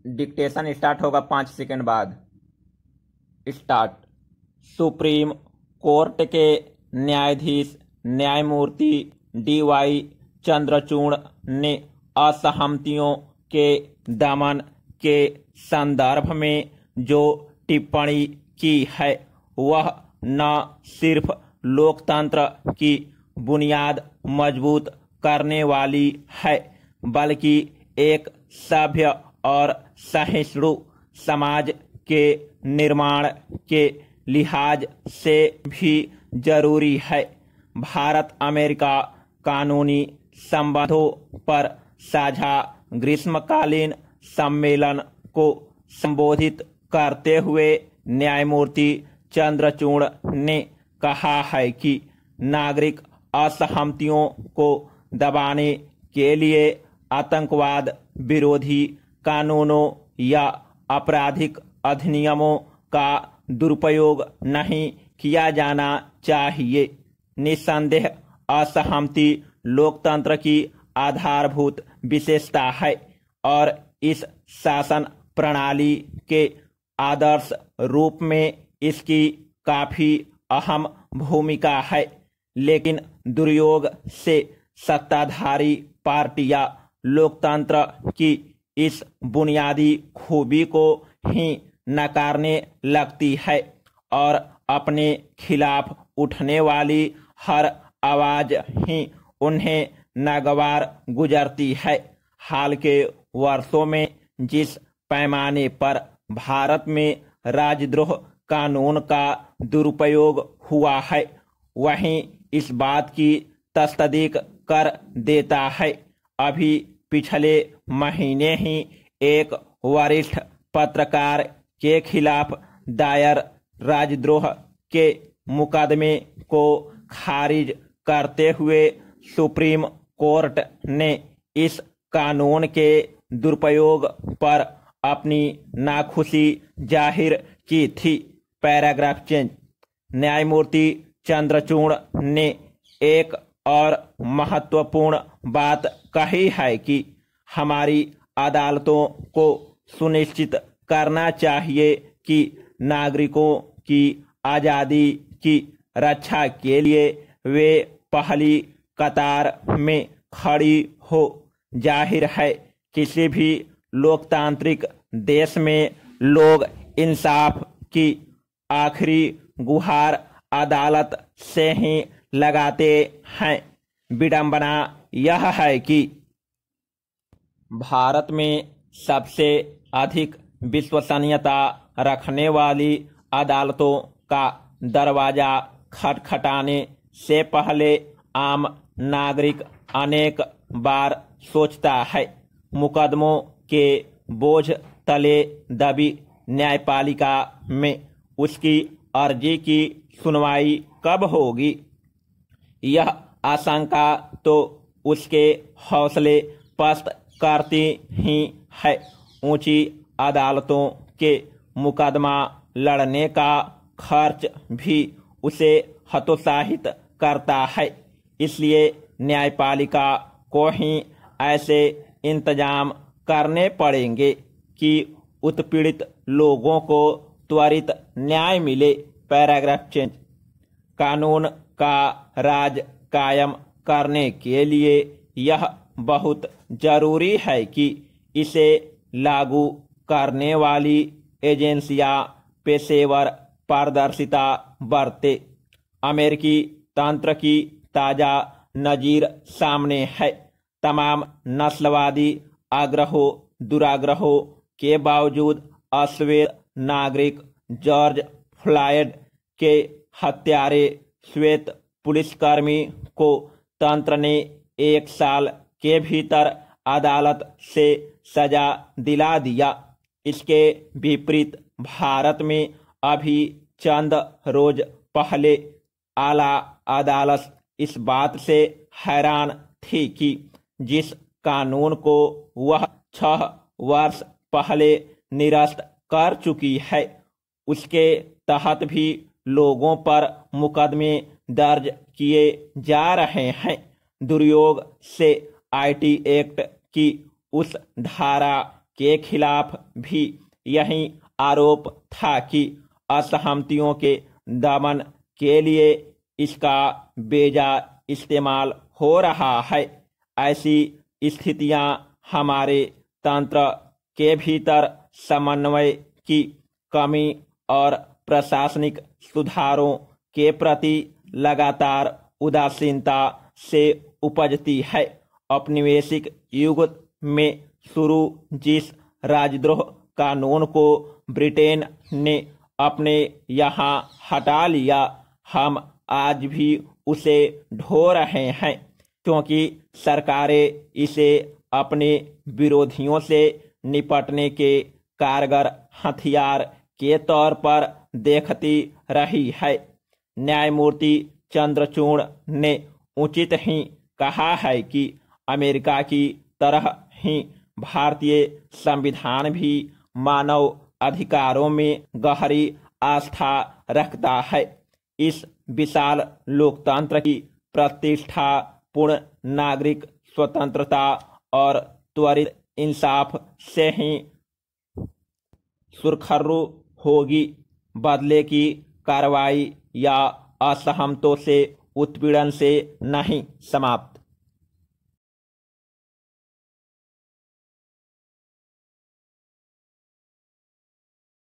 Dictation start होगा 5 second बाद। Start. Supreme court के न्यायाधीश न्यायमूर्ति DY चंद्रचूड़ ने असहमतियों के दमन के संदर्भ में जो टिप्पणी की है वह न सिर्फ लोकतंत्र की बुनियाद मजबूत करने वाली है बल्कि एक सभ्य और सहिष्णु समाज के निर्माण के लिहाज से भी जरूरी है। भारत अमेरिका कानूनी संबंधों पर साझा ग्रीष्मकालीन सम्मेलन को संबोधित करते हुए न्यायमूर्ति चंद्रचूड़ ने कहा है कि नागरिक असहमतियों को दबाने के लिए आतंकवाद विरोधी कानूनों या आपराधिक अधिनियमों का दुरुपयोग नहीं किया जाना चाहिए। निस्संदेह असहमति लोकतंत्र की आधारभूत विशेषता है और इस शासन प्रणाली के आदर्श रूप में इसकी काफी अहम भूमिका है, लेकिन दुर्योग से सत्ताधारी पार्टियां लोकतंत्र की इस बुनियादी खूबी को ही नकारने लगती है और अपने खिलाफ उठने वाली हर आवाज ही उन्हें नागवार गुजरती है। हाल के वर्षों में जिस पैमाने पर भारत में राजद्रोह कानून का दुरुपयोग हुआ है वहीं इस बात की तस्दीक कर देता है। अभी पिछले महीने ही एक वरिष्ठ पत्रकार के खिलाफ दायर राजद्रोह के मुकदमे को खारिज करते हुए सुप्रीम कोर्ट ने इस कानून के दुरुपयोग पर अपनी नाखुशी जाहिर की थी। Paragraph change. न्यायमूर्ति चंद्रचूड़ ने एक और महत्वपूर्ण बात कही है कि हमारी अदालतों को सुनिश्चित करना चाहिए कि नागरिकों की आजादी की रक्षा के लिए वे पहली कतार में खड़ी हो। जाहिर है किसी भी लोकतांत्रिक देश में लोग इंसाफ की आखिरी गुहार अदालत से ही लगाते हैं। विडंबना यह है कि भारत में सबसे अधिक विश्वसनीयता रखने वाली अदालतों का दरवाजा खटखटाने से पहले आम नागरिक अनेक बार सोचता है। मुकदमों के बोझ तले दबी न्यायपालिका में उसकी अर्जी की सुनवाई कब होगी, यह आशंका तो उसके हौसले पस्त करती ही है। ऊंची अदालतों के मुकदमा लड़ने का खर्च भी उसे हतोत्साहित करता है। इसलिए न्यायपालिका को ही ऐसे इंतजाम करने पड़ेंगे कि उत्पीड़ित लोगों को त्वरित न्याय मिले। Paragraph change. कानून का राज कायम करने के लिए यह बहुत जरूरी है कि इसे लागू करने वाली एजेंसियां पेशेवर पारदर्शिता बरते। अमेरिकी तंत्र की ताजा नजीर सामने है। तमाम नस्लवादी आग्रहों दुराग्रहों के बावजूद अश्वेत नागरिक जॉर्ज फ्लॉयड के हत्यारे श्वेत पुलिसकर्मी को तंत्र ने 1 साल के भीतर अदालत से सजा दिला दिया। इसके विपरीत भारत में अभी चंद रोज पहले आला अदालत इस बात से हैरान थी कि जिस कानून को वह 6 वर्ष पहले निरस्त कर चुकी है उसके तहत भी लोगों पर मुकदमे दर्ज किए जा रहे हैं। दुरुयोग से IT एक्ट की उस धारा के खिलाफ भी यही आरोप था कि असहमतियों के दमन के लिए इसका बेजा इस्तेमाल हो रहा है। ऐसी स्थितियां हमारे तंत्र के भीतर समन्वय की कमी और प्रशासनिक सुधारों के प्रति लगातार उदासीनता से उपजती है। औपनिवेशिक युग में शुरू जिस राजद्रोह कानून को ब्रिटेन ने अपने यहाँ हटा लिया, हम आज भी उसे ढो रहे हैं, क्योंकि सरकारें इसे अपने विरोधियों से निपटने के कारगर हथियार के तौर पर देखती रही है। न्यायमूर्ति चंद्रचूड़ ने उचित ही कहा है कि अमेरिका की तरह ही भारतीय संविधान भी मानव अधिकारों में गहरी आस्था रखता है। इस विशाल लोकतंत्र की प्रतिष्ठा पूर्ण नागरिक स्वतंत्रता और त्वरित इंसाफ से ही सुरखरू होगी। बदले की कार्रवाई या असहमतों से उत्पीड़न से नहीं। समाप्त।